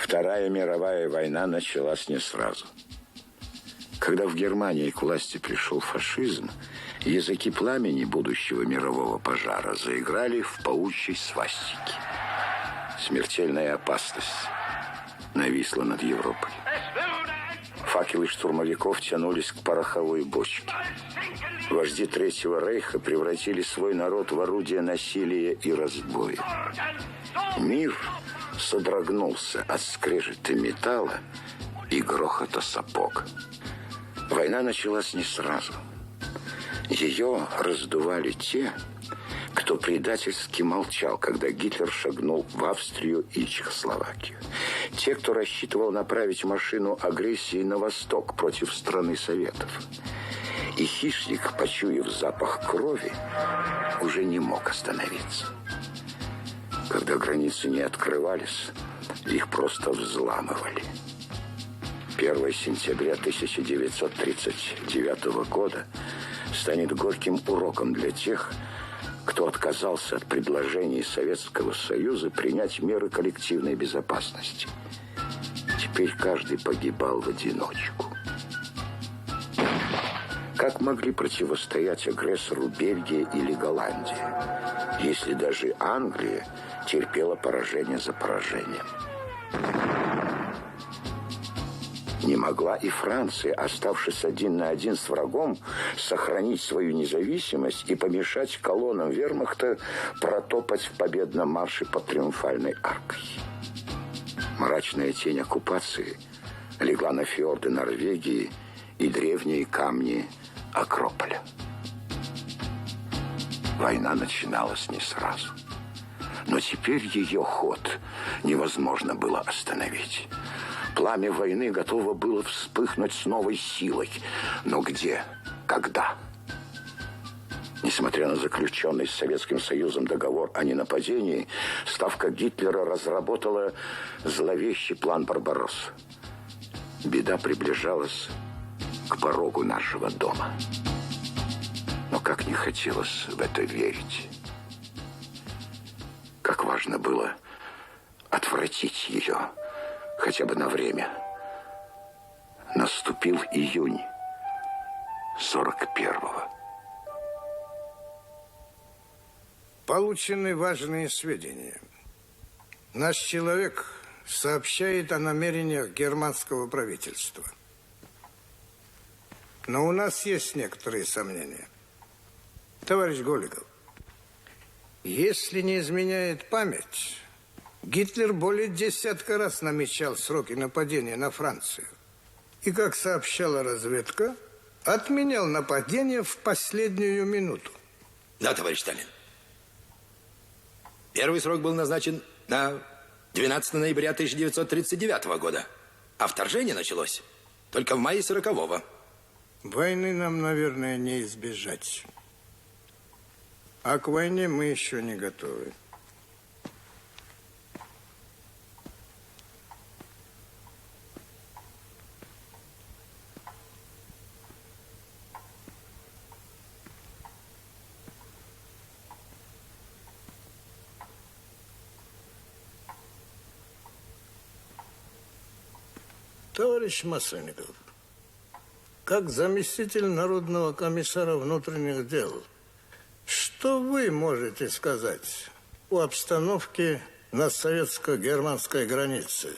Вторая мировая война началась не сразу. Когда в Германии к власти пришел фашизм, языки пламени будущего мирового пожара заиграли в паучьей свастике. Смертельная опасность нависла над Европой. Факелы штурмовиков тянулись к пороховой бочке. Вожди Третьего Рейха превратили свой народ в орудие насилия и разбоя. Мир содрогнулся от скрежета металла и грохота сапог. Война началась не сразу. Ее раздували те, кто предательски молчал, когда Гитлер шагнул в Австрию и Чехословакию. Те, кто рассчитывал направить машину агрессии на восток против страны Советов. И хищник, почуяв запах крови, уже не мог остановиться. Когда границы не открывались, их просто взламывали. 1 сентября 1939 года станет горьким уроком для тех, кто отказался от предложений Советского Союза принять меры коллективной безопасности. Теперь каждый погибал в одиночку. Как могли противостоять агрессору Бельгия или Голландия, если даже Англия терпела поражение за поражением? Не могла и Франция, оставшись один на один с врагом, сохранить свою независимость и помешать колоннам вермахта протопать в победном марше под Триумфальной аркой. Мрачная тень оккупации легла на фьорды Норвегии и древние камни Акрополя. Война начиналась не сразу, но теперь ее ход невозможно было остановить. Пламя войны готово было вспыхнуть с новой силой. Но где? Когда? Несмотря на заключенный с Советским Союзом договор о ненападении, ставка Гитлера разработала зловещий план «Барбаросса». Беда приближалась к порогу нашего дома. Но как не хотелось в это верить. Как важно было отвратить ее хотя бы на время. Наступил июнь 41-го. Получены важные сведения. Наш человек сообщает о намерениях германского правительства. Но у нас есть некоторые сомнения. Товарищ Голиков, если не изменяет память, Гитлер более 10 раз намечал сроки нападения на Францию. И, как сообщала разведка, отменял нападение в последнюю минуту. Да, товарищ Сталин. Первый срок был назначен на 12 ноября 1939 года, а вторжение началось только в мае 40-го. Войны нам, наверное, не избежать. А к войне мы еще не готовы. Товарищ Масленников, как заместитель Народного комиссара внутренних дел, что вы можете сказать о обстановке на советско-германской границе?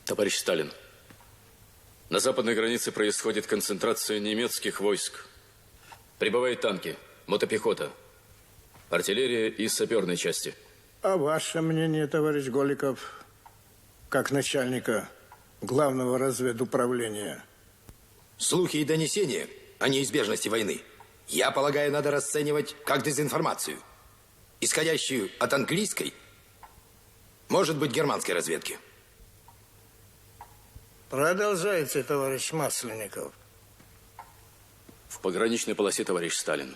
Товарищ Сталин, на западной границе происходит концентрация немецких войск. Прибывают танки, мотопехота, артиллерия и саперные части. А ваше мнение, товарищ Голиков, как начальника главного разведуправления? Слухи и донесения о неизбежности войны, я полагаю, надо расценивать как дезинформацию, исходящую от английской, может быть, германской разведки. Продолжайте, товарищ Масленников. В пограничной полосе, товарищ Сталин,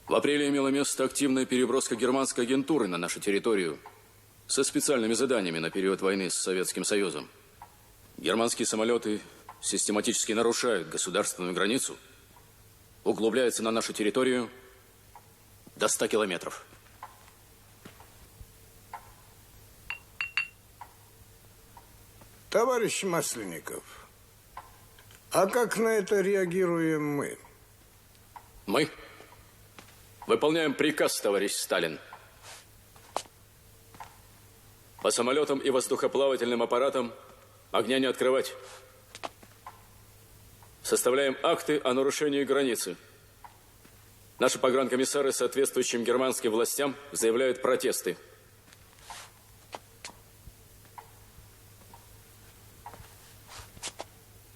в апреле имела место активная переброска германской агентуры на нашу территорию со специальными заданиями на период войны с Советским Союзом. Германские самолеты систематически нарушают государственную границу, углубляются на нашу территорию до 100 километров. Товарищ Масленников, а как на это реагируем мы? Мы выполняем приказ, товарищ Сталин. По самолетам и воздухоплавательным аппаратам огня не открывать. Составляем акты о нарушении границы. Наши погранкомиссары соответствующим германским властям заявляют протесты.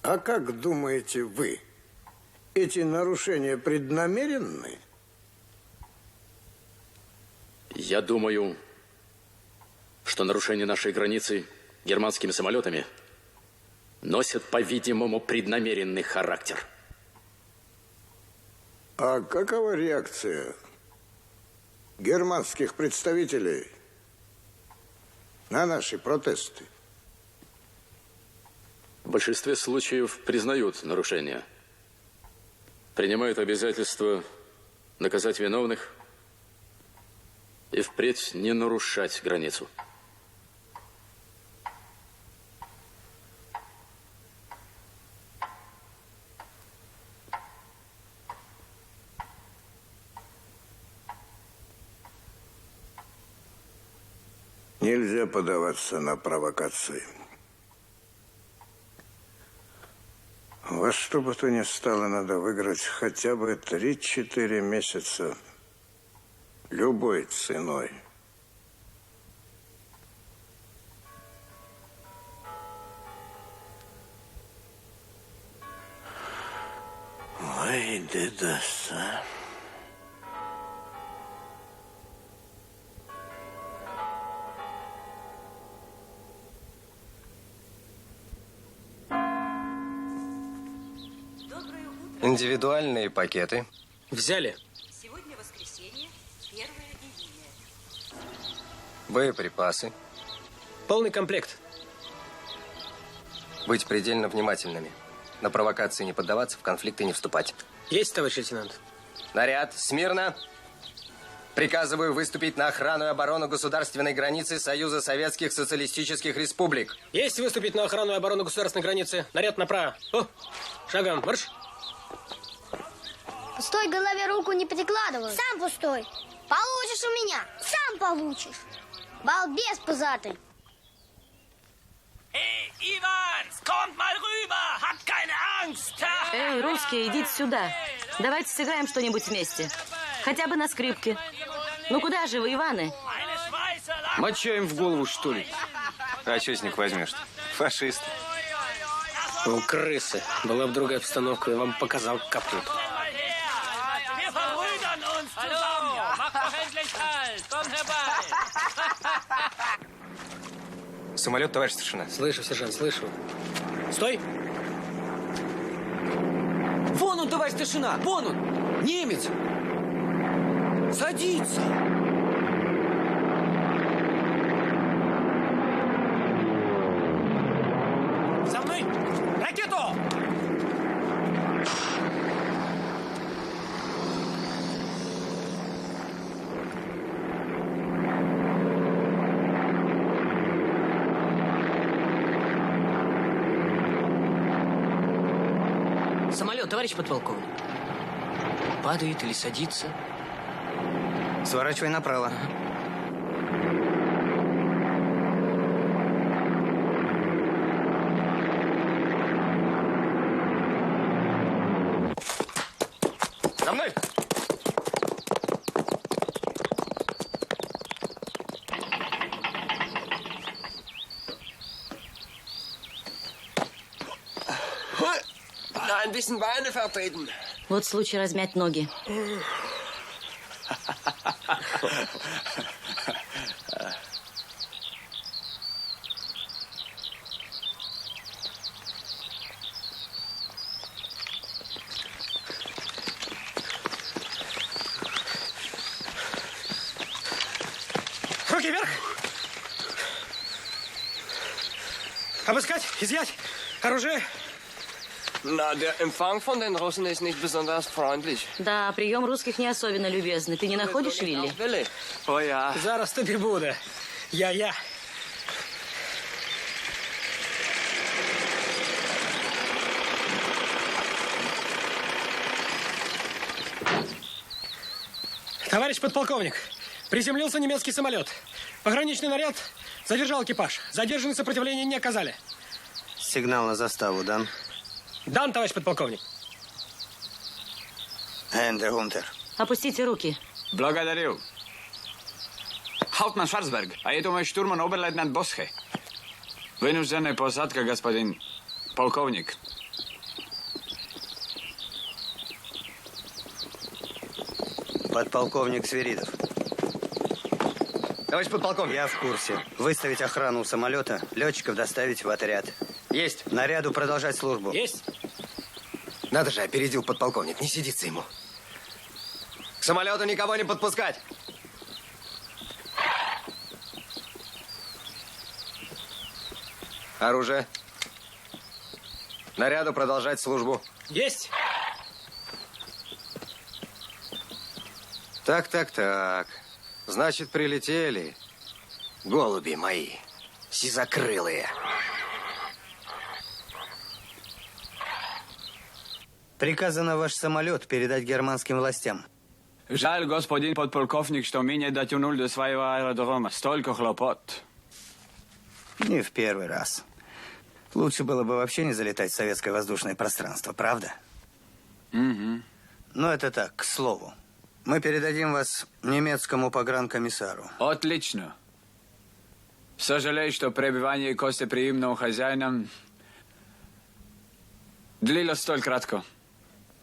А как думаете вы, эти нарушения преднамеренны? Я думаю, что нарушение нашей границы германскими самолетами носит, по-видимому, преднамеренный характер. А какова реакция германских представителей на наши протесты? В большинстве случаев признают нарушения, принимают обязательства наказать виновных и впредь не нарушать границу. Нельзя поддаваться на провокации. Во что бы то ни стало, надо выиграть хотя бы 3-4 месяца любой ценой. Ой, дедаса. Индивидуальные пакеты. Взяли. Сегодня воскресенье, 1 июня. Боеприпасы. Полный комплект. Быть предельно внимательными. На провокации не поддаваться, в конфликты не вступать. Есть, товарищ лейтенант. Наряд, смирно. Приказываю выступить на охрану и оборону государственной границы Союза Советских Социалистических Республик. Есть выступить на охрану и оборону государственной границы. Наряд направо. О, шагом, марш. Пустой голове руку не прикладывай. Сам пустой. Получишь у меня. Сам получишь. Балбес пузатый. Эй, Иванс, kommt mal rüber, habt keine Angst. Эй, русские, идите сюда. Давайте сыграем что-нибудь вместе. Хотя бы на скрипке. Ну куда же вы, Иваны? Моча им в голову, что ли? А что с них возьмешь? Фашисты. Ну, крысы. Была бы другая обстановка, я вам показал, как капнут. Wir verbrüdern uns zusammen. Macht doch endlich Halt. Komm herbei. Самолет, товарищ старшина. Слышу, сержант, слышу. Стой! Вон он, товарищ старшина! Вон он! Немец! Садится! За мной! Ракету! Самолет, товарищ подполковник. Падает или садится? Сворачивай направо. За мной! Ein bisschen Beine vertreten. Вот случай размять ноги. Руки вверх! Обыскать, изъять оружие. Na, der Empfang von den Russen ist nicht besonders freundlich. Да, прием русских не особенно любезный. Ты не находишь, Вилли? Willi? Oh ja. Зараз тобі буде. Я. Товарищ подполковник, приземлился немецкий самолет. Пограничный наряд задержал экипаж. Задержанные сопротивления не оказали. Сигнал на заставу дан? Дан, товарищ подполковник. Энде Гунтер. Опустите руки. Благодарю. Hauptmann Schwarzberg, а это мой штурман обер-лейтенант Босхе. Вынужденная посадка, господин полковник. Подполковник Свиридов. Товарищ подполковник. Я в курсе. Выставить охрану у самолета, летчиков доставить в отряд. Есть. Наряду продолжать службу. Есть. Надо же, опередил подполковник. Не сидится ему. К самолету никого не подпускать. Оружие. Наряду продолжать службу. Есть. Так. Значит, прилетели. Голуби мои. Сизокрылые. Приказано ваш самолет передать германским властям. Жаль, господин подполковник, что мы не дотянули до своего аэродрома. Столько хлопот. Не в первый раз. Лучше было бы вообще не залетать в советское воздушное пространство, правда? Угу. Но это так, к слову. Мы передадим вас немецкому погранкомиссару. Отлично. Сожалею, что пребывание гостеприимного хозяина длилось столь кратко.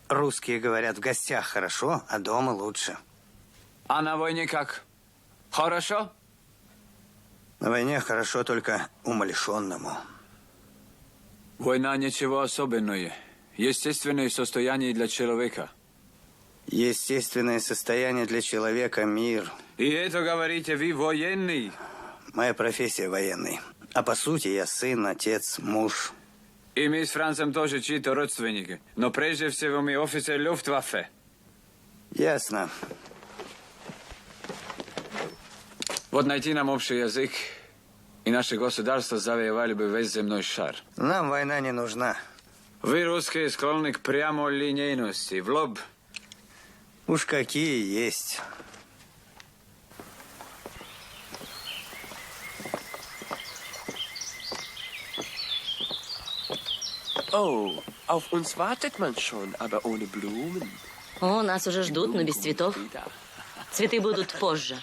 Русские говорят, в гостях хорошо, а дома лучше. А на войне как? Хорошо? На войне хорошо только умалишенному. Война ничего особенного. Естественное состояние для человека. Естественное состояние для человека – мир. И это говорите вы, военный? Моя профессия военный. А по сути я сын, отец, муж. И мы с Францем тоже чьи-то родственники. Но прежде всего мы офицер Люфтваффе. Ясно. Вот найти нам общий язык, и наше государство завоевали бы весь земной шар. Нам война не нужна. Вы, русские, склонны к прямолинейности. В лоб. Уж какие есть. Oh, auf uns wartet man schon, aber ohne Blumen. О, нас уже ждут, но без цветов. Цветы будут позже.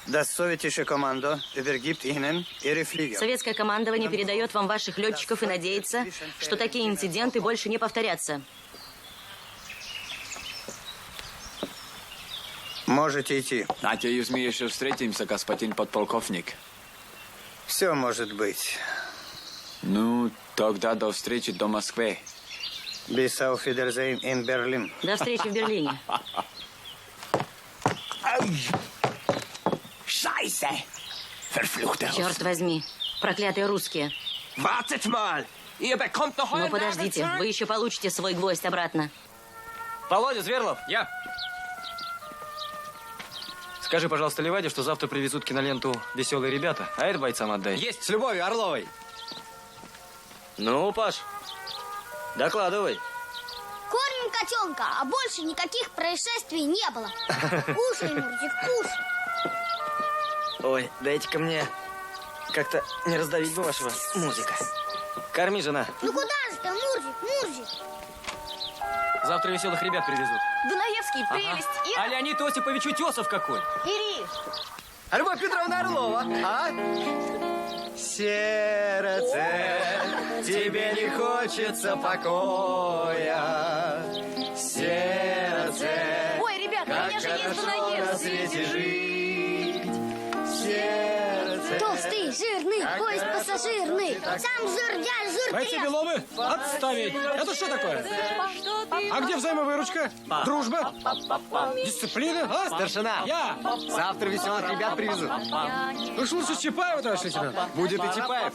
Das sowjetische Kommando übergibt Ihnen Ihre Flieger. Советское командование передает вам ваших летчиков и надеется, что такие инциденты больше не повторятся. Можете идти. Надеюсь, мы еще встретимся, господин подполковник. Все может быть. Ну, тогда до встречи до Москвы. Bis auf Wiedersehen in Berlin. До встречи в Берлине. Scheiße! Verfluchte Черт возьми, проклятые русские. Wartet mal! Ihr bekommt noch Ну euren подождите, Nagel вы еще получите свой гвоздь обратно. Володя Зверлов. Я. Скажи, пожалуйста, Леваде, что завтра привезут киноленту «Веселые ребята», а это бойцам отдай. Есть, с Любовью Орловой. Ну, Паш, докладывай. Кормим котенка, а больше никаких происшествий не было. Кушай, Мурзик, кушай. Ой, дайте-ка мне как-то не раздавить бы вашего музыка. Корми, жена. Ну куда же ты, Мурзик? Завтра «Веселых ребят» привезут. Дунаевский, прелесть. А Леонид Осипович Утесов какой? Ириш. А Любовь Петровна Орлова, а? Сердце, тебе не хочется покоя. Сердце, Ой, ребят, у меня же есть Дунаевский. жить. Сердце. Толстый, жирный, поезд пассажирный. Сам жир, я жир, Бойцы ты. Беловы, отставить. Это что такое? А где взаимовыручка? Дружба? Дисциплина? А? Старшина. Я. Завтра «Веселых ребят» привезут. Уж лучше Чапаева, товарищ лейтенант. Будет и Чапаев.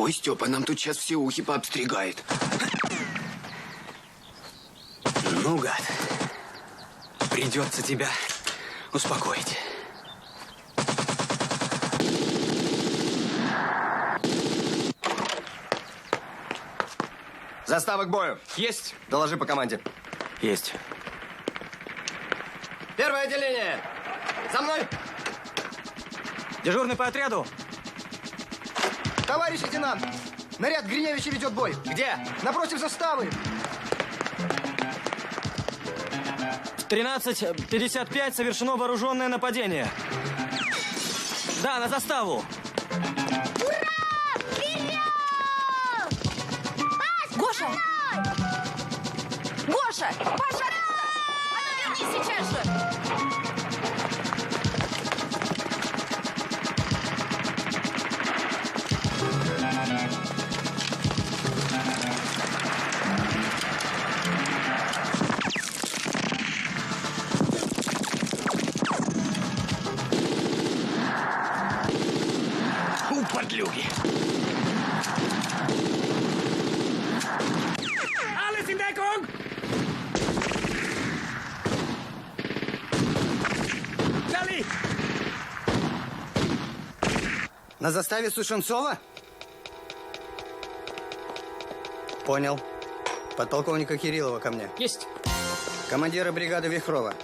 Ой, Степа, нам тут сейчас все ухи пообстригает. Ну, гад, придется тебя успокоить. Застава к бою. Есть. Доложи по команде. Есть. Первое отделение. За мной. Дежурный по отряду. Товарищ лейтенант, наряд Гриневича ведет бой. Где? Напротив заставы. 13:55 совершено вооруженное нападение. Да, на заставу. Гоша! Гоша! Пожалуйста! А ну вернись сейчас же! Подлюги. Alles in Deckung! Charlie! На заставе Сушенцова? Понял. Подполковника Кириллова ко мне. Есть. Командира бригады Вихрова.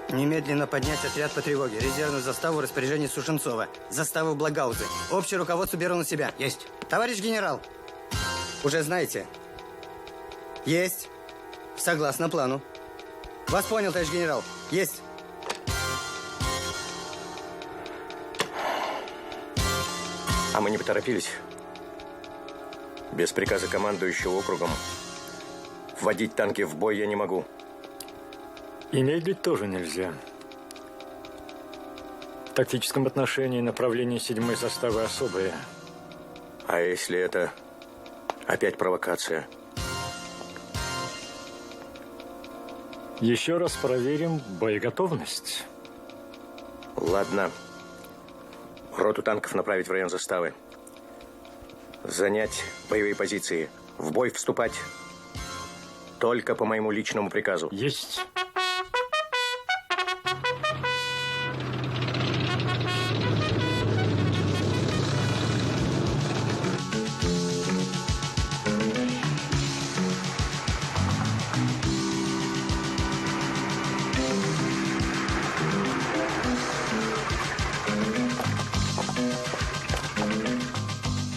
Немедленно поднять отряд по тревоге. Резервную заставу в распоряжении Сушенцова. Заставу Благаузы. Общее руководство беру на себя. Есть. Товарищ генерал, уже знаете? Есть. Согласно плану. Вас понял, товарищ генерал. Есть. А мы не поторопились. Без приказа командующего округом вводить танки в бой я не могу. И медлить тоже нельзя. В тактическом отношении направление 7-й заставы особое. А если это опять провокация? Еще раз проверим боеготовность. Ладно. Роту танков направить в район заставы. Занять боевые позиции. В бой вступать только по моему личному приказу. Есть.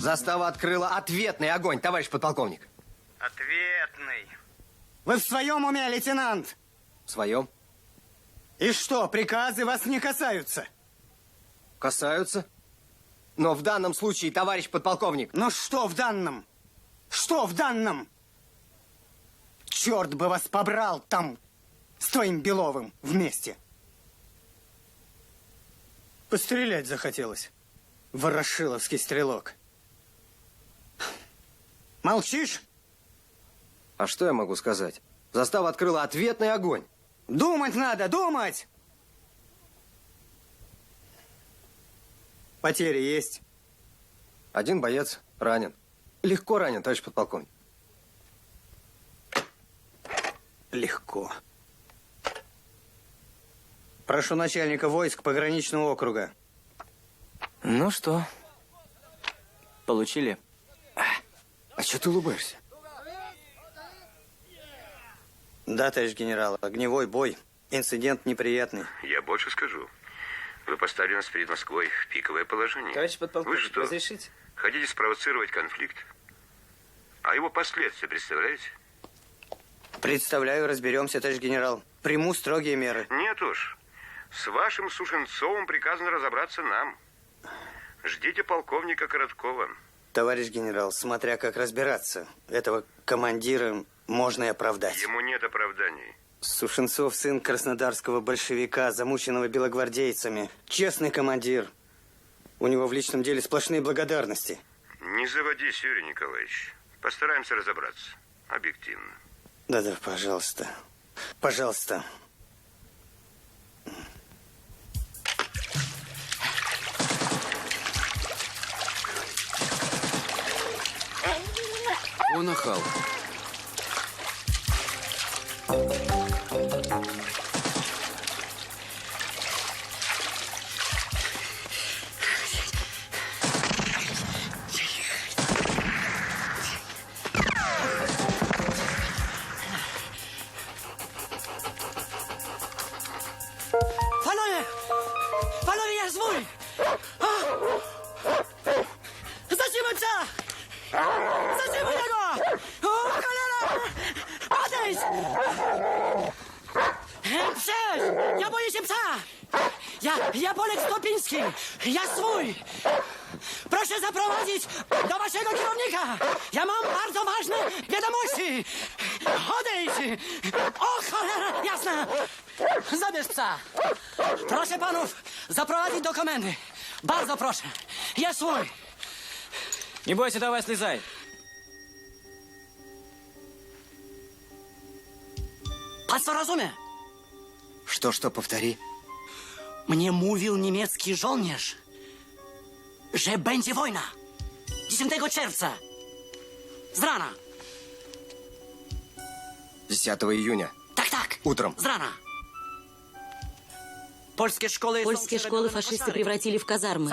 Застава открыла ответный огонь, товарищ подполковник. Ответный. Вы в своем уме, лейтенант? В своем. И что, приказы вас не касаются? Касаются. Но в данном случае, товарищ подполковник... Но что в данном? Что в данном? Черт бы вас побрал там с твоим Беловым вместе. Пострелять захотелось. Ворошиловский стрелок. Молчишь? А что я могу сказать? Застава открыла ответный огонь. Думать надо, думать! Потери есть? Один боец ранен. Легко ранен, товарищ подполковник. Легко. Прошу начальника войск пограничного округа. Ну что, получили? А что ты улыбаешься? Да, товарищ генерал, огневой бой. Инцидент неприятный. Я больше скажу. Вы поставили нас перед Москвой в пиковое положение. Товарищ подполковник, Вы что, разрешите? хотите спровоцировать конфликт? А его последствия представляете? Представляю, разберемся, товарищ генерал. Приму строгие меры. Нет уж. С вашим Сушенцовым приказано разобраться нам. Ждите полковника Короткова. Товарищ генерал, смотря как разбираться, этого командира можно и оправдать. Ему нет оправданий. Сушенцов сын краснодарского большевика, замученного белогвардейцами. Честный командир. У него в личном деле сплошные благодарности. Не заводись, Юрий Николаевич. Постараемся разобраться. Объективно. Да-да, пожалуйста. Пожалуйста. О, нахал. Panowie! Panowie, ja zwój! Zatrzymaj psa! Zatrzymaj go! O, cholera! Odejdź! Przecież! Ja boję się psa! Ja Polek Stopiński! Ja swój! Proszę zaprowadzić do waszego kierownika! Ja mam bardzo ważne wiadomości! Odejdź! O, cholera! Jasna! Zabierz psa! Proszę panów zaprowadzić do komendy! Bardzo proszę! Ja swój! Не бойся, давай слезай. Państwo rozumie? Что, повтори. Mnie mówił niemiecki żołnierz, że będzie wojna 10 czerwca z rana. 10 июня. Tak. Утром. Z rana. Польские школы фашисты превратили в казармы.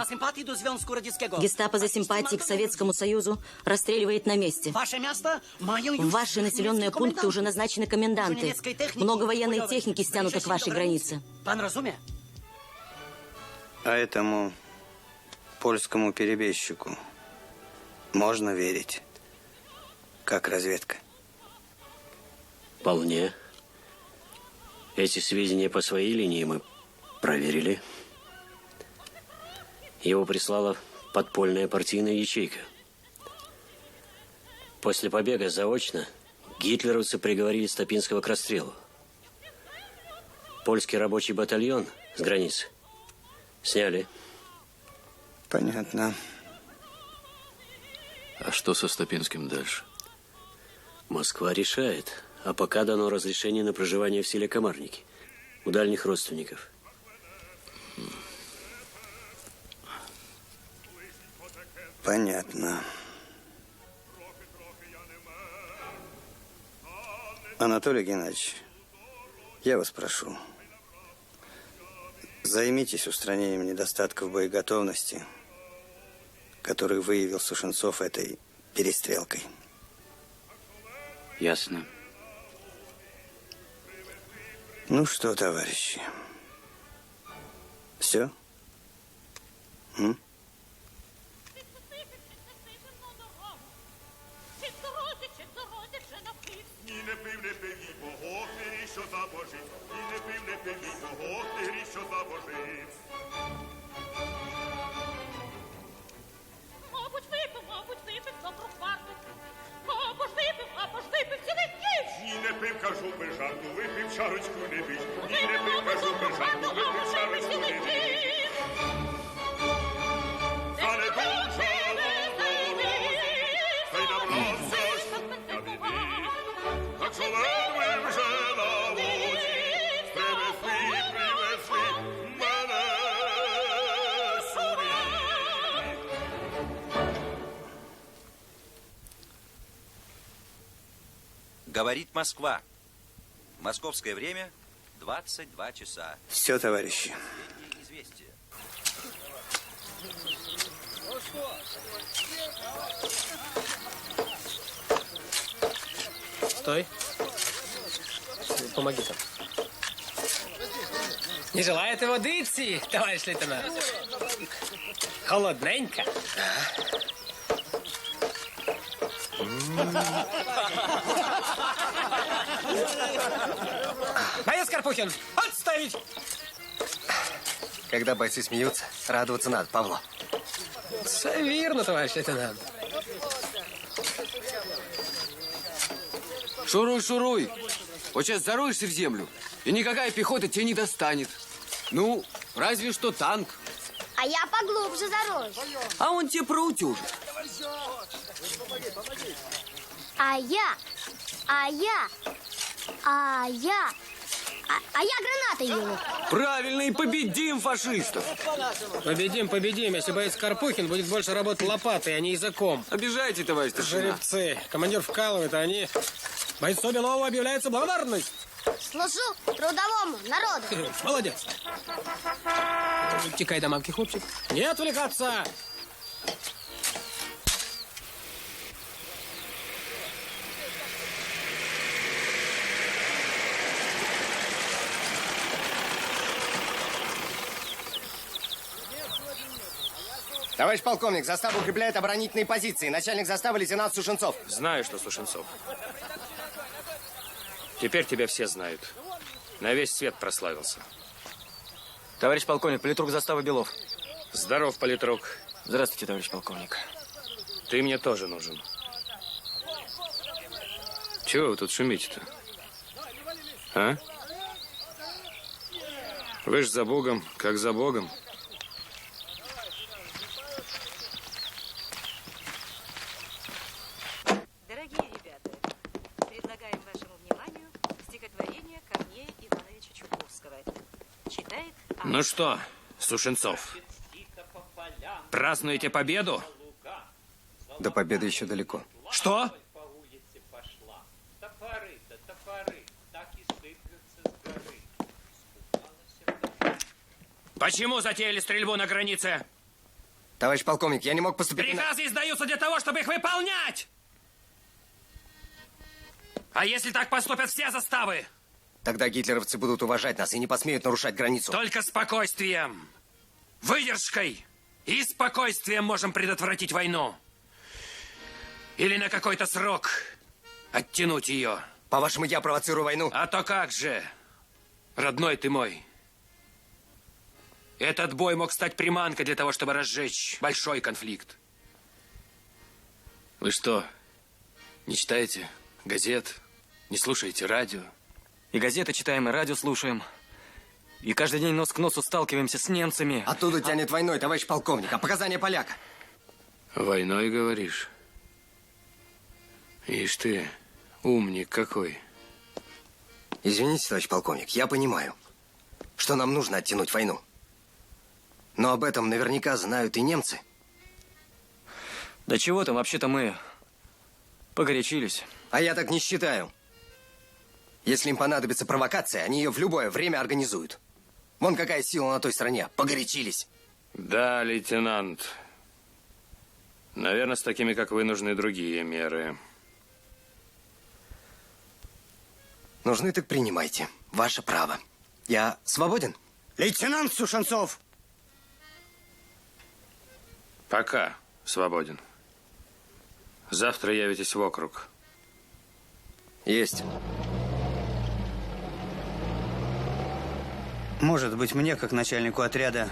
Гестапо за симпатии к Советскому Союзу расстреливает на месте. В ваши населенные пункты уже назначены коменданты. Много военной техники стянуто к вашей границе. А этому польскому перебежчику можно верить? Как разведка? Вполне. Эти сведения по своей линии мы проверили. Его прислала подпольная партийная ячейка. После побега заочно гитлеровцы приговорили Стопинского к расстрелу. Польский рабочий батальон с границы сняли. Понятно. А что со Стопинским дальше? Москва решает. А пока дано разрешение на проживание в селе Комарники у дальних родственников. Понятно. Анатолий Геннадьевич, я вас прошу, займитесь устранением недостатков боеготовности, который выявил Сушенцов этой перестрелкой. Ясно. Ну что, товарищи, все? І не пив, кажу, без жарту, випив чарочку, не бій. І не пив, кажу, без жарту, випив чарочку, не бій. Та не дуже та й набрався ж я біди. Так що ледве вже на воді, привезли мене сюди. Говорит Москва. Московское время 22 часа. Все, товарищи. Известия. Стой. Помоги там. Не желаете воды идти, товарищ лейтенант? Холодненько. Боец Карпухин, отставить! Когда бойцы смеются, радоваться надо, Павло. Все верно, товарищ лейтенант. Шуруй, шуруй. Вот сейчас зароешься в землю, и никакая пехота тебя не достанет. Ну, разве что танк. А я поглубже зароюсь. А он тебе проутюжит. А я А я гранатой его. Правильно, и победим фашистов. Победим, победим. Если боец Карпухин будет больше работать лопатой, а не языком. Обижайте, товарищ старшина. Жеребцы. Командир вкалывает, а они... Бойцу Белову объявляется благодарность. Служу трудовому народу. Молодец. Текай до мамки, хлопчик. Не отвлекаться! Товарищ полковник, застава укрепляет оборонительные позиции. Начальник заставы лейтенант Сушенцов. Знаю, что Сушенцов. Теперь тебя все знают. На весь свет прославился. Товарищ полковник, политрук заставы Белов. Здоров, политрук. Здравствуйте, товарищ полковник. Ты мне тоже нужен. Чего вы тут шумите-то? А? Вы ж за Богом, как за Богом. Дорогие ребята, предлагаем вашему вниманию стихотворение Корнея Ивановича Чуковского. Читает... Ну что, Сушенцов, празднуете победу? До победы еще далеко. Что? Почему затеяли стрельбу на границе? Товарищ полковник, я не мог поступить... Приказы издаются для того, чтобы их выполнять! А если так поступят все заставы? Тогда гитлеровцы будут уважать нас и не посмеют нарушать границу. Только спокойствием, выдержкой и спокойствием можем предотвратить войну. Или на какой-то срок оттянуть ее. По-вашему, я провоцирую войну? А то как же, родной ты мой. Этот бой мог стать приманкой для того, чтобы разжечь большой конфликт. Вы что, не читаете газет, не слушаете радио? И газеты читаем, и радио слушаем. И каждый день нос к носу сталкиваемся с немцами. Оттуда тянет войной, товарищ полковник. А показания поляка? Войной, говоришь? Ишь ты, умник какой. Извините, товарищ полковник, я понимаю, что нам нужно оттянуть войну. Но об этом наверняка знают и немцы. Да чего там, вообще-то мы погорячились. А я так не считаю. Если им понадобится провокация, они ее в любое время организуют. Вон какая сила на той стороне. Погорячились. Да, лейтенант. Наверное, с такими, как вы, нужны другие меры. Нужны, так принимайте. Ваше право. Я свободен? Лейтенант Сушенцов! Пока свободен. Завтра явитесь в округ. Есть. Может быть, мне, как начальнику отряда,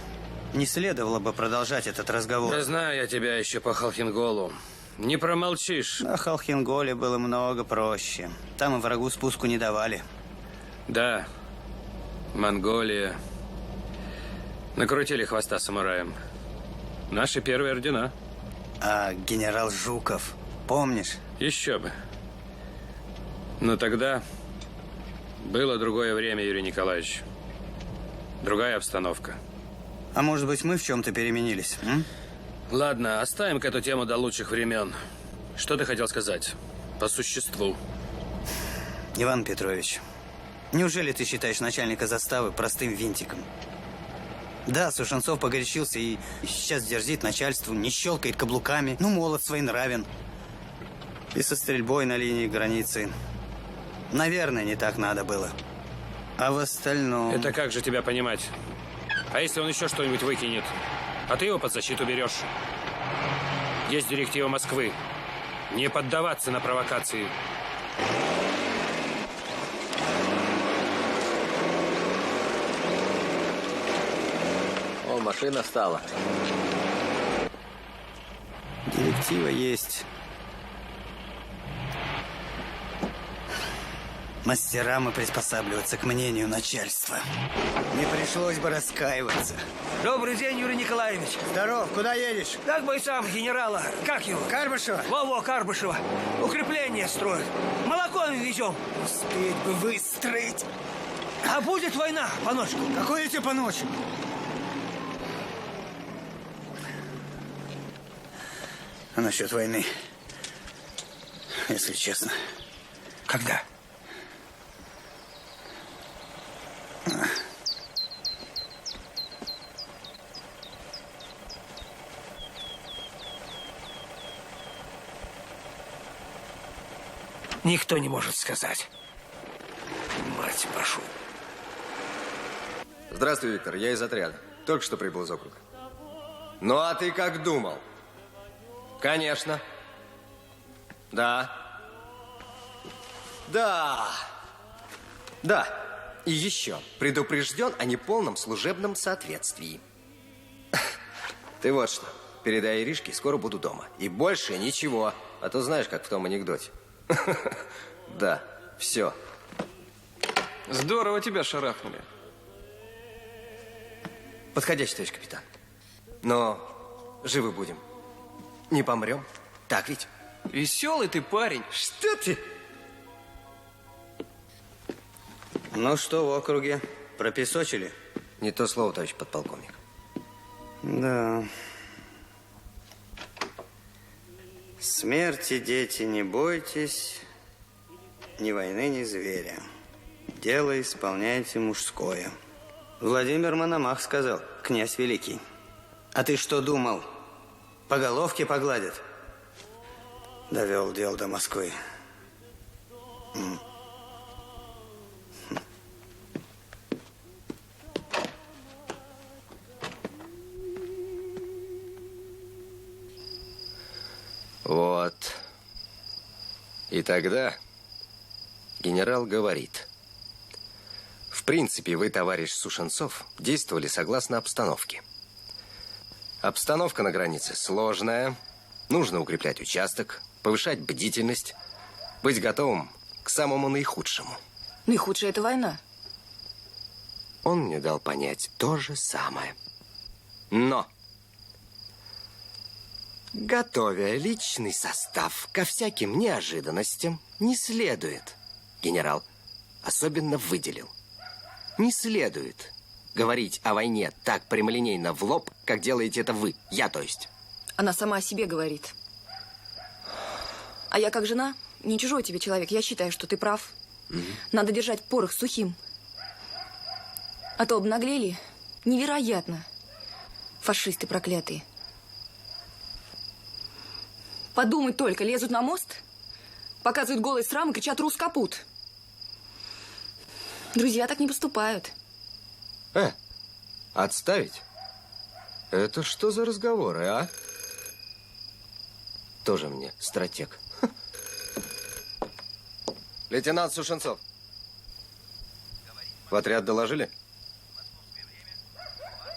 не следовало бы продолжать этот разговор. Да знаю я тебя еще по Халхинголу. Не промолчишь. На Халхинголе было много проще. Там и врагу спуску не давали. Да, Монголия. Накрутили хвоста самураям. Наши первые ордена. А генерал Жуков, помнишь? Еще бы. Но тогда было другое время, Юрий Николаевич. Другая обстановка. А может быть, мы в чем-то переменились? Ладно, оставим-ка эту тему до лучших времен. Что ты хотел сказать? По существу. Иван Петрович, неужели ты считаешь начальника заставы простым винтиком? Да, Сушенцов погорячился и сейчас дерзит начальству, не щелкает каблуками, ну, молод своенравен. И со стрельбой на линии границы. Наверное, не так надо было. А в остальном... Это как же тебя понимать? А если он еще что-нибудь выкинет? А ты его под защиту берешь? Есть директива Москвы. Не поддаваться на провокации. О, машина стала. Директива есть. Мастера мы приспосабливаться к мнению начальства. Не пришлось бы раскаиваться. Добрый день, Юрий Николаевич. Здоров, куда едешь? Да к бойцам генерала. Как его? Карбышева? Во-во, Карбышева. Укрепление строят. Молоко везем. Успеть бы выстроить. А будет война, паночку? Какой эти паночек? А насчет войны, если честно. Когда? Никто не может сказать. Мать вашу. Здравствуй, Виктор. Я из отряда. Только что прибыл из округа. Ну, а ты как думал? Конечно. Да. Да. Да. И еще. Предупрежден о неполном служебном соответствии. Ты вот что. Передай Иришке, скоро буду дома. И больше ничего. А то знаешь, как в том анекдоте. Да. Все. Здорово тебя шарахнули. Подходящий, товарищ капитан. Но живы будем. Не помрем. Так ведь? Веселый ты парень. Что ты? Ну что в округе? Пропесочили? Не то слово, товарищ подполковник. Да. Смерти, дети, не бойтесь. Ни войны, ни зверя. Дело исполняйте мужское. Владимир Мономах сказал, князь великий. А ты что думал? По головке погладят? Довел дело до Москвы. Вот. И тогда генерал говорит: в принципе, вы, товарищ Сушенцов, действовали согласно обстановке. Обстановка на границе сложная. Нужно укреплять участок, повышать бдительность, быть готовым к самому наихудшему. Наихудшая – это война. Он мне дал понять то же самое. Но, готовя личный состав ко всяким неожиданностям, не следует, генерал особенно выделил, не следует говорить о войне так прямолинейно в лоб, как делаете это вы, я, то есть. Она сама о себе говорит. А я как жена, не чужой тебе человек, я считаю, что ты прав. Надо держать порох сухим. А то обнаглели невероятно. Фашисты проклятые. Подумать только, лезут на мост, показывают голые срамы, кричат «Рус капут». Друзья так не поступают. Отставить? Это что за разговоры, а? Тоже мне стратег. Лейтенант Сушенцов. В отряд доложили?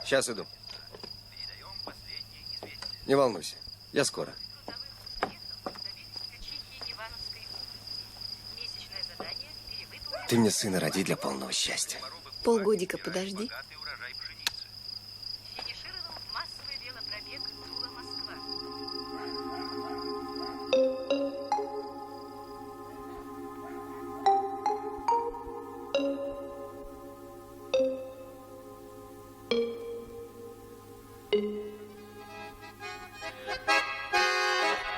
Сейчас иду. Не волнуйся, я скоро. Ты мне сына роди для полного счастья. Полгодика подожди.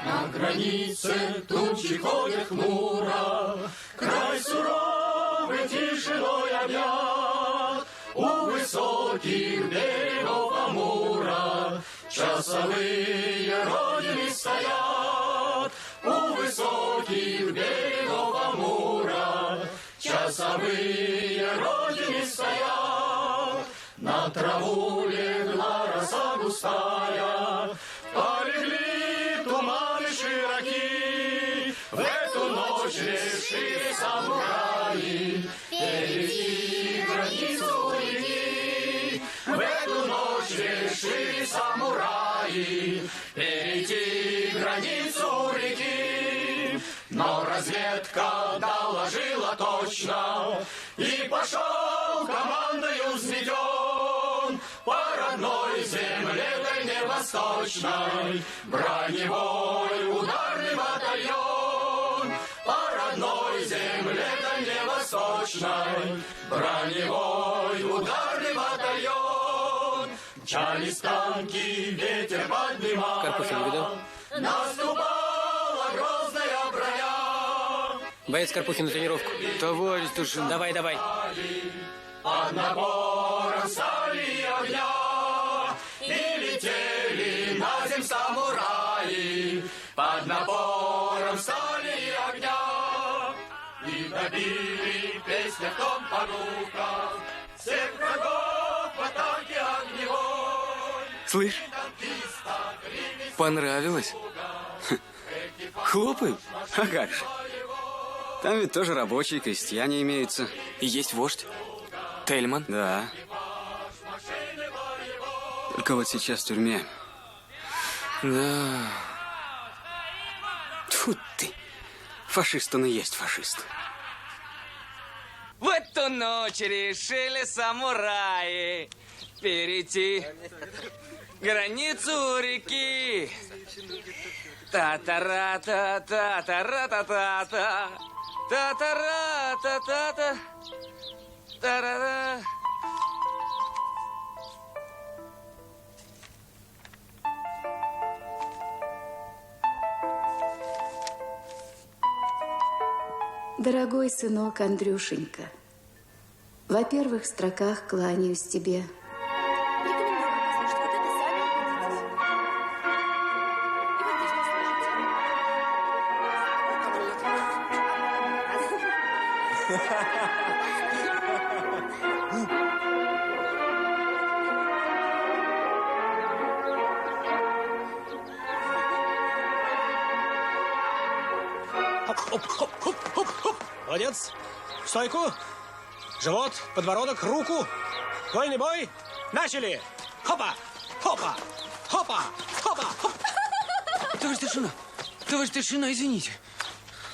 На границе тучи ходят хмуро, край суровый тишиной объят. У высоких берегов Амура часовые родины стоят. У высоких берегов Амура часовые родины стоят. На траву легла роса густая, полегли туманы широки. В эту ночь решили самураи перейти границу реки. В эту ночь решили самураи перейти границу реки. Но разведка доложила точно, и пошел командою взведен по родной земле дальневосточной броневой ударный батальон. По родной земле дальневосточной восточной, броневой ударный батальон. Мчались танки, ветер поднимал. Карпухин видел? Наступала грозная броня. Боец Карпухин на тренировку. Товарищ Тушин. Давай, давай. Под напором стали и огня, и летели на земь самураи. Под напором стали и огня, и добили песня в том погубка всех врагов в атаке огневой. Слышь, понравилось? Хлопают? А как же? Там ведь тоже рабочие, крестьяне имеются. И есть вождь. Тельман? Да. Только вот сейчас в тюрьме. Да. Тьфу ты. Фашист он и есть фашист. В эту ночь решили самураи перейти границу реки. Та-та-ра-та-та-та-ра-та-та-та. Та-та-ра-та-та-та. Та-ра-ра. Дорогой сынок Андрюшенька, во первых строках кланяюсь тебе. Молодец. Стойку. Живот, подбородок, руку. Вольный бой. Начали. Хопа, хопа, хопа, хопа, хоп. Товарищ старшина, извините.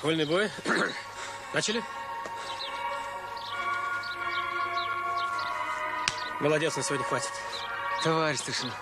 Вольный бой. Начали. Молодец, на сегодня хватит. Товарищ старшина.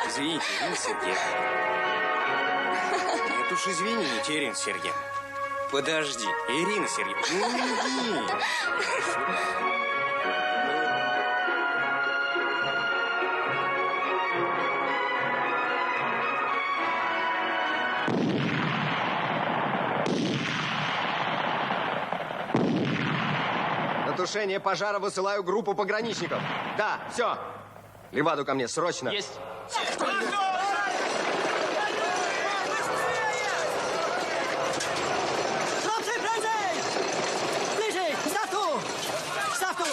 Извините, Ирина Сергеевна. Нет уж, извините, Ирина Сергеевна. Подожди, Ирина Сергеевна, ну иди. На тушение пожара высылаю группу пограничников. Да, все. Леваду ко мне, срочно. Есть. Хлопцы, пройди! Ближе! Ставку! Ставку!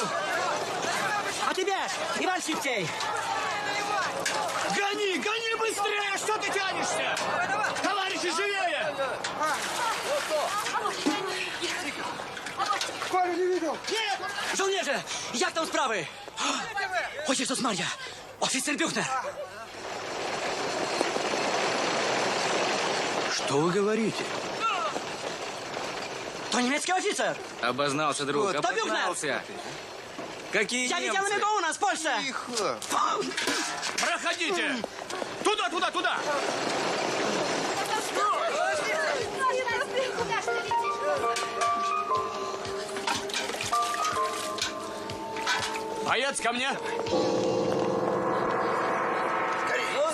А ты бежь! И валь шибчей! Гони, гони быстрее! Что ты тянешься? Товарищи, живее! Колю не видел! Нет! Żołnierze! Jak tam sprawy? O Jezus Maria! Oficer Бюхнер! Что вы говорите? То немецкий офицер. Обознался, друг, Кто бюхнет? обознался. Какие Я видел немцы? его у нас в Польше. Тихо. Проходите! Туда, туда, туда! Боец, ко мне!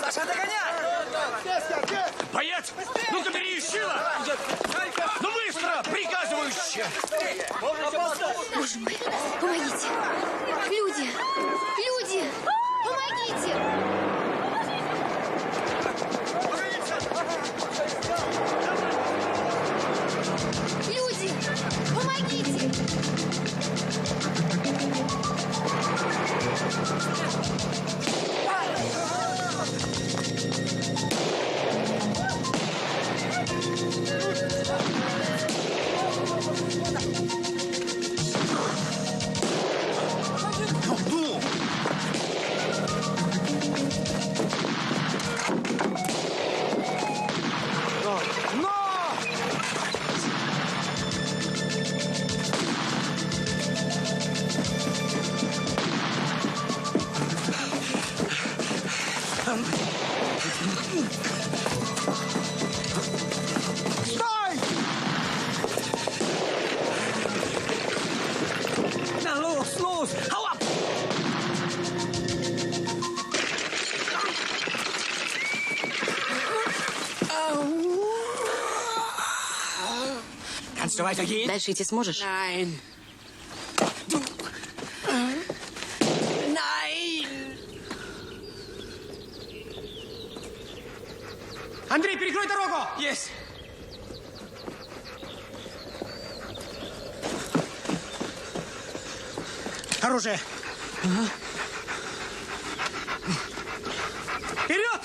Саша, догоняй! Боец! Ну-ка, бери щила! Ну быстро! Приказывающе! Боже мой, помогите! Люди! Люди! Помогите! Люди! Помогите! Стой! На, луз! Hau ab! Kannst du weitergehen? Дальше идти сможешь? Nein. Nein! Андрей, перекрой дорогу! Есть! Оружие! Вперед!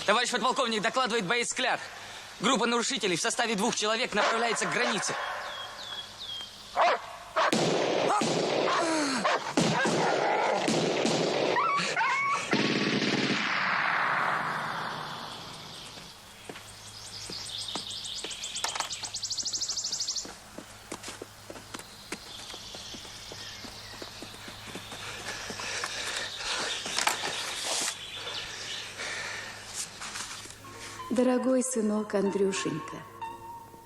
Товарищ подполковник, докладывает боец Скляр. Группа нарушителей в составе 2 человек направляется к границе. Дорогой сынок Андрюшенька,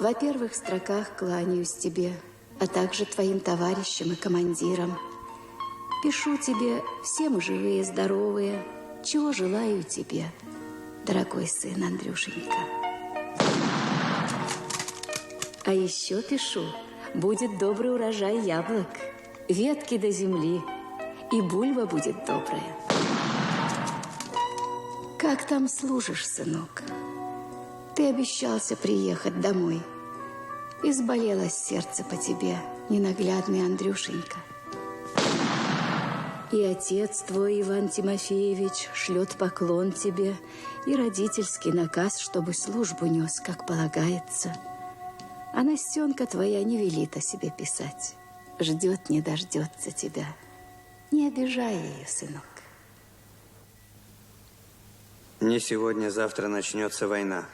во первых строках кланяюсь тебе, а также твоим товарищам и командирам. Пишу тебе, все мы живые, здоровые, чего желаю тебе, дорогой сын Андрюшенька. А еще пишу, будет добрый урожай яблок, ветки до земли, и бульба будет добрая. Как там служишь, сынок? Ты обещался приехать домой. Изболело сердце по тебе, ненаглядный Андрюшенька. И отец твой, Иван Тимофеевич, шлет поклон тебе и родительский наказ, чтобы службу нес, как полагается. А Настенка твоя не велит о себе писать. Ждет, не дождется тебя. Не обижай ее, сынок. Не сегодня, завтра начнется война.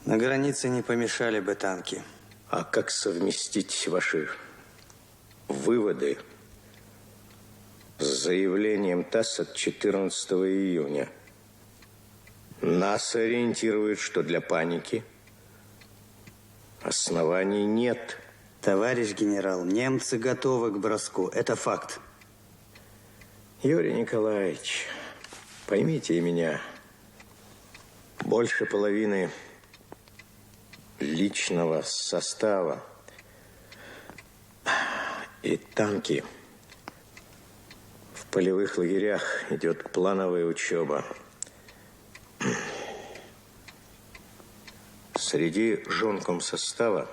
На границе не помешали бы танки. А как совместить ваши выводы с заявлением ТАСС от 14 июня? Нас ориентирует, что для паники оснований нет. Товарищ генерал, немцы готовы к броску. Это факт. Юрий Николаевич, поймите и меня. Больше половины личного состава и танки в полевых лагерях идет плановая учеба. Среди жонком состава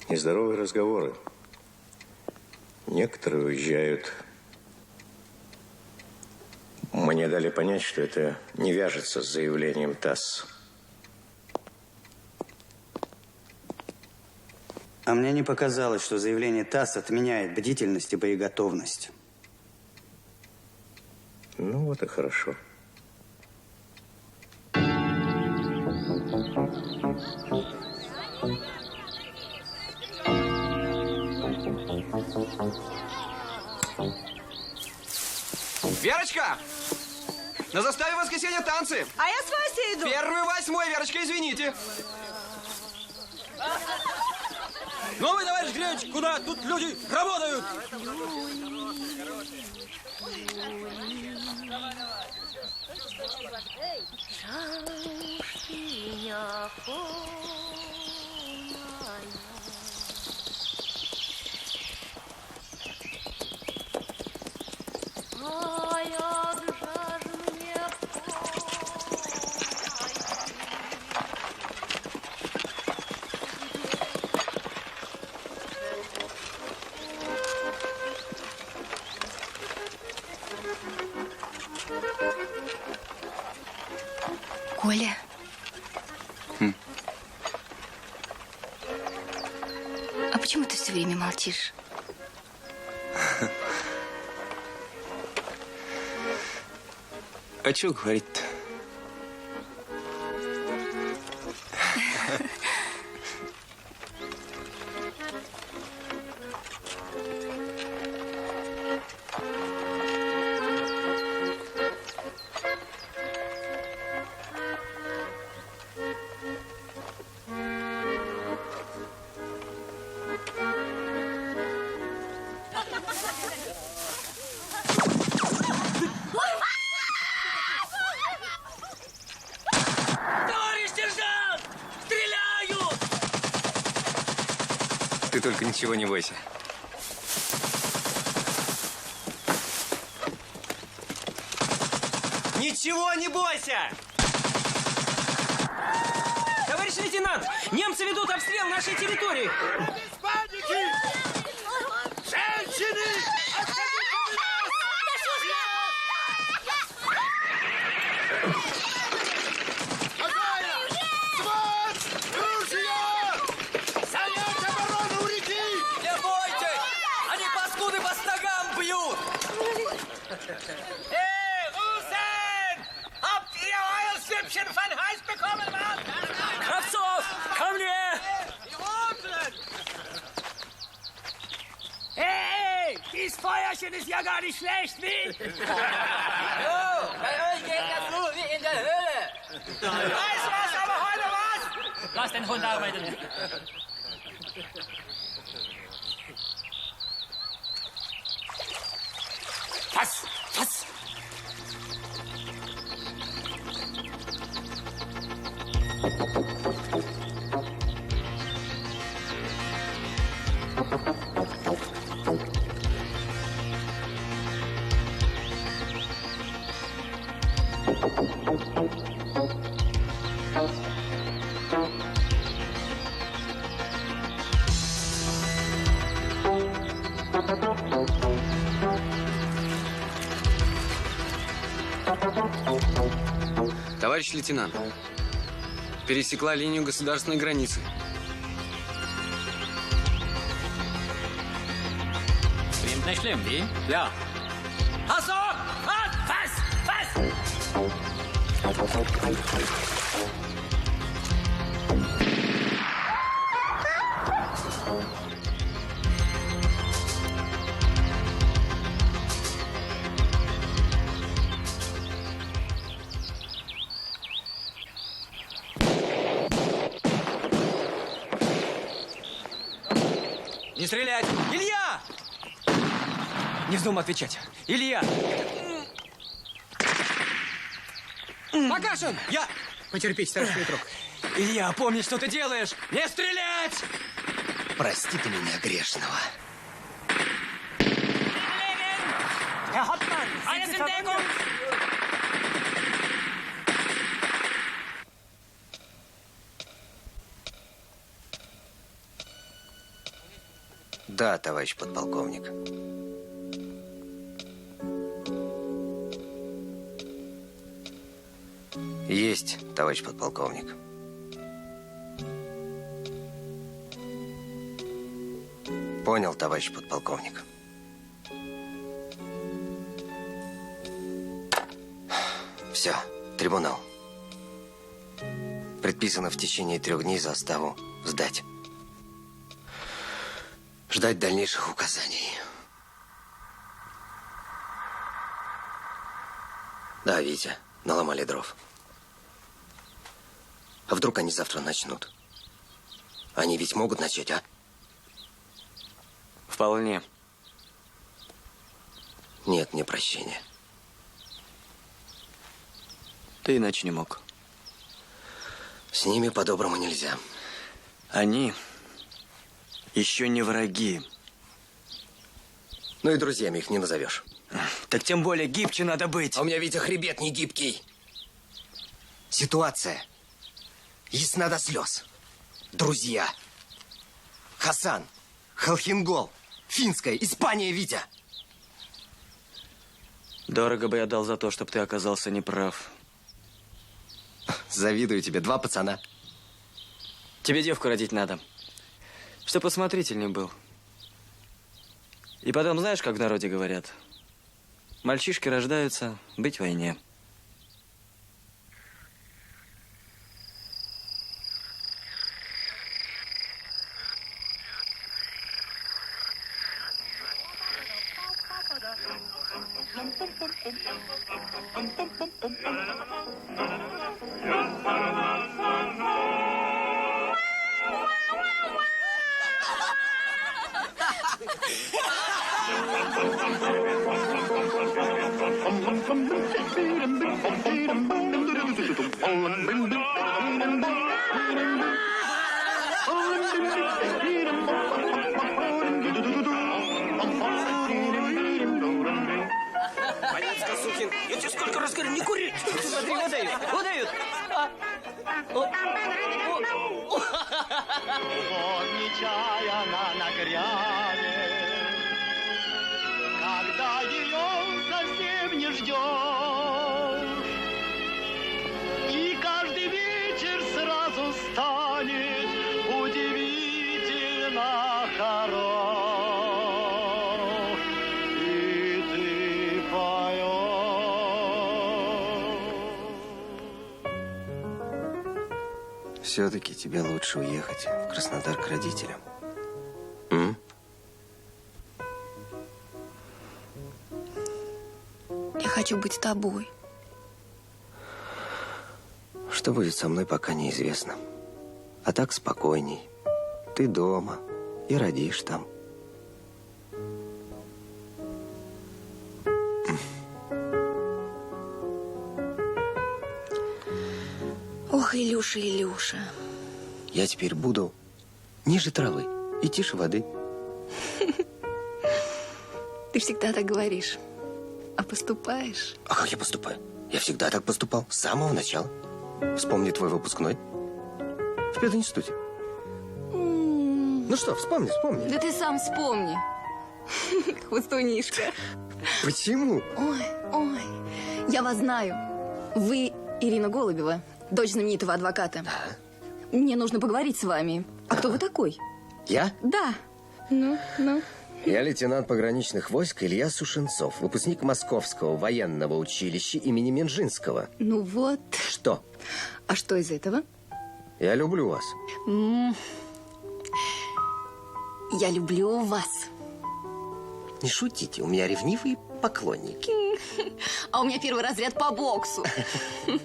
нездоровые разговоры. Некоторые уезжают. Мне дали понять, что это не вяжется с заявлением ТАСС. А мне не показалось, что заявление ТАСС отменяет бдительность и боеготовность. Ну вот и хорошо. Верочка! На заставе в воскресенье танцы! А я с Васей иду! 1-8, Верочка, извините! Ну вы, товарищ Греч, куда? Тут люди работают! Коля. А почему ты все время молчишь? А что говорить-то? Ты только ничего не бойся. Ничего не бойся! Товарищ лейтенант, немцы ведут обстрел нашей территории. Женщины! Эй, Уsen! Habt ihr euer Süppchen von Heiß bekommen, Mann? Кравцов, ко мне! Hey, dieses Feuerchen ist ja gar nicht schlecht, wie? Oh, bei euch geht das so wie in der Hölle. Weißt du was, aber heute was? Lass den Hund arbeiten. Was? Was? Товарищ лейтенант, пересекла линию государственной границы. Принятный шлем, wie? Ja. Achso! Не стрелять! Илья! Не вздумай отвечать. Илья! Агашин! Я... Потерпите, старший друг. Илья, помни, что ты делаешь! Не стрелять! Прости ты меня, грешного. Herr Hauptmann, Alles in Deckung! Да, товарищ подполковник. Есть, товарищ подполковник. Понял, товарищ подполковник. Все, трибунал. Предписано в течение 3 дней заставу сдать. Ждать дальнейших указаний. Да, Витя, наломали дров. А вдруг они завтра начнут? Они ведь могут начать, а? Вполне. Нет мне прощения. Ты иначе не мог. С ними по-доброму нельзя. Они еще не враги. Ну и друзьями их не назовешь. Так тем более гибче надо быть. А у меня, Витя, хребет не гибкий. Ситуация ясна до слез. Друзья. Хасан, Холхенгол, Финская, Испания, Витя. Дорого бы я дал за то, чтобы ты оказался неправ. Завидую тебе, 2 пацана. Тебе девку родить надо, чтоб посмотрительней был. И потом, знаешь, как в народе говорят? Мальчишки рождаются быть в войне. Валенска, сукин, я тебе сколько раз говорю, не кури! Смотри, вот дают, вот дают! Водничая она на гряде, когда ее совсем не ждешь, и каждый вечер сразу станет удивительно хорош, и ты поешь. Все-таки тебе лучше уехать в Краснодар к родителям. Я хочу быть с тобой. Что будет со мной, пока неизвестно. А так спокойней. Ты дома и родишь там. Ох, Илюша, Илюша. Я теперь буду ниже травы и тише воды. Ты всегда так говоришь. А поступаешь? А как я поступаю? Я всегда так поступал, с самого начала. Вспомни твой выпускной в пединституте. Ну что, вспомни. Да ты сам вспомни. Хвостунишка. Почему? Ой, я вас знаю. Вы Ирина Голубева, дочь знаменитого адвоката. Да. Мне нужно поговорить с вами. А кто вы такой? Я? Да. Ну. Я лейтенант пограничных войск Илья Сушенцов, выпускник Московского военного училища имени Минжинского. Ну вот. Что? А что из этого? Я люблю вас. Я люблю вас. Не шутите, у меня ревнивые поклонники. А у меня первый разряд по боксу. Вот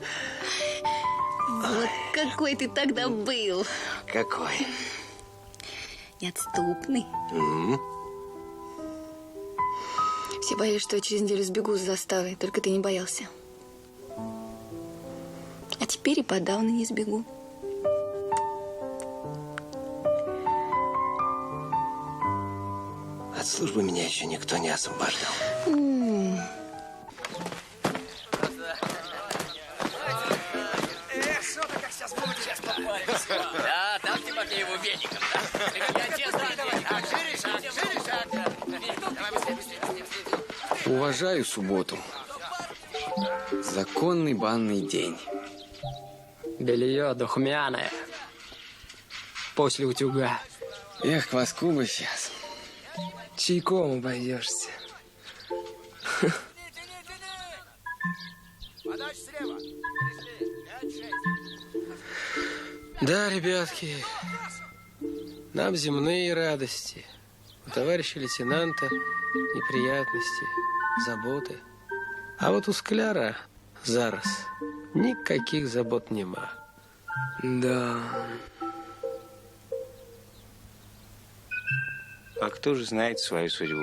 какой ты тогда был. Какой? неотступный. Все боялись, что я через неделю сбегу с заставы, только ты не боялся. А теперь и подавно не сбегу. От службы меня еще никто не освобождал. Да, там Тимофееву веником. Уважаю субботу. Законный банный день. Белье духмяное. После утюга. Эх, кваску бы сейчас. Чайком обойдешься. Да, ребятки, нам земные радости. У товарища лейтенанта неприятности, заботы. А вот у Скляра зараз никаких забот нема. Да. А кто же знает свою судьбу?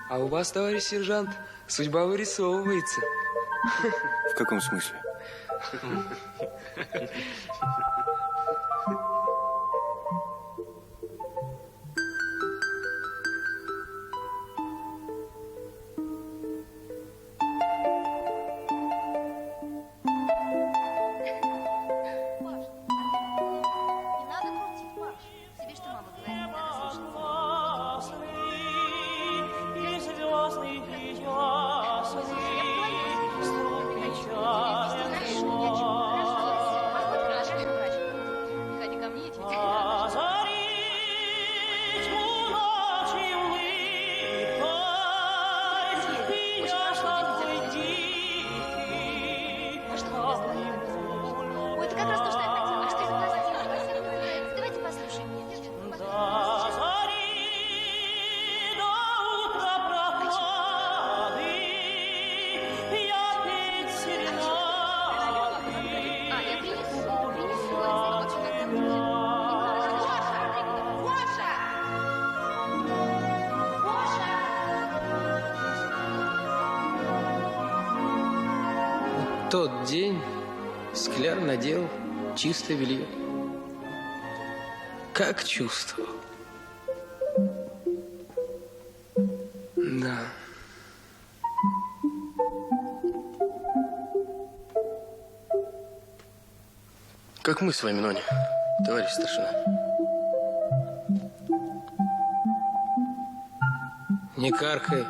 А у вас, товарищ сержант, судьба вырисовывается. В каком смысле? Ой, это как раз то, что я хотела. А что это за давайте послушаем. В тот день Скляр надел чистое белье. Как чувствовал. Да. Как мы с вами, Ноня, товарищ старшина. Не каркай.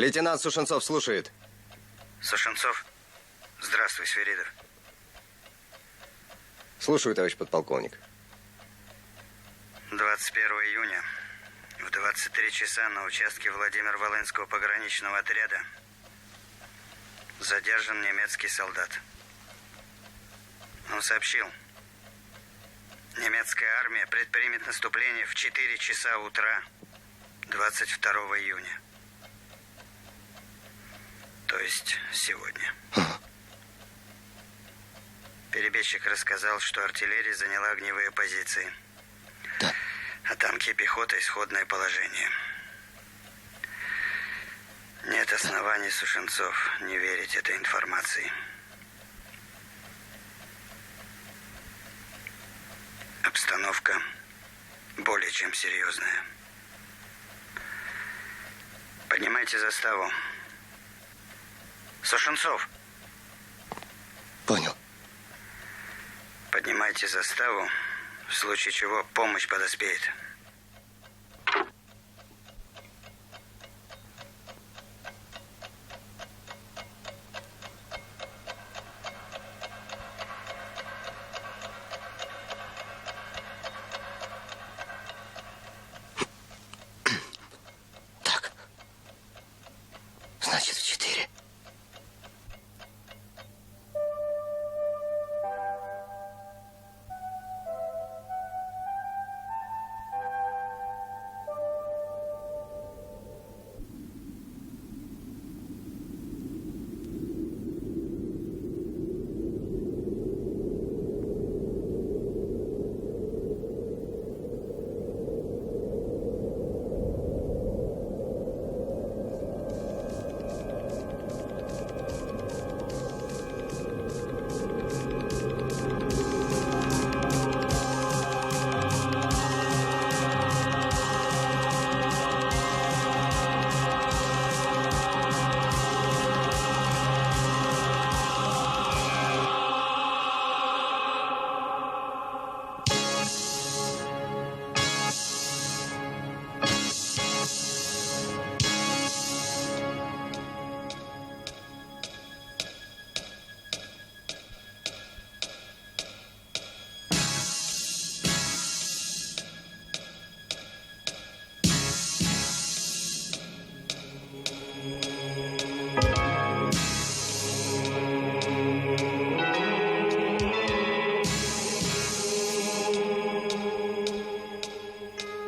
Лейтенант Сушенцов слушает. Сушенцов. Здравствуй, Свиридов. Слушаю, товарищ подполковник. 21 июня в 23 часа на участке Владимир-Волынского пограничного отряда задержан немецкий солдат. Он сообщил, немецкая армия предпримет наступление в 4 часа утра 22 июня. То есть сегодня. Перебежчик рассказал, что артиллерия заняла огневые позиции. Да. А танки и пехота исходное положение. Нет оснований, Сушенцов, не верить этой информации. Обстановка более чем серьезная. Поднимайте заставу. Сушенцов. Понял. Поднимайте заставу, в случае чего помощь подоспеет. Значит, в 4.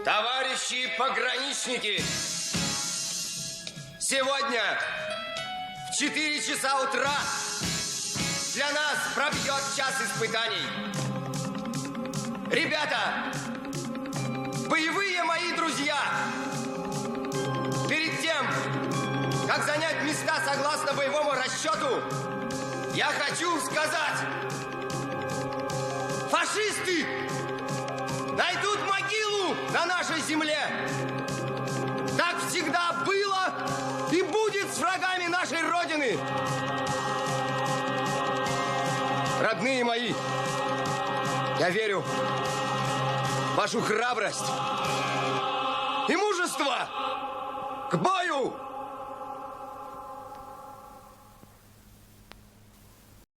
Товарищи пограничники, сегодня в 4 часа утра для нас пробьет час испытаний. Ребята, боевые мои друзья, перед тем, как занять места согласно боевому расчету, я хочу сказать, фашисты найдут могилу на нашей земле. Так всегда было и будет с врагами нашей Родины. Родные мои, я верю в вашу храбрость и мужество. К бою!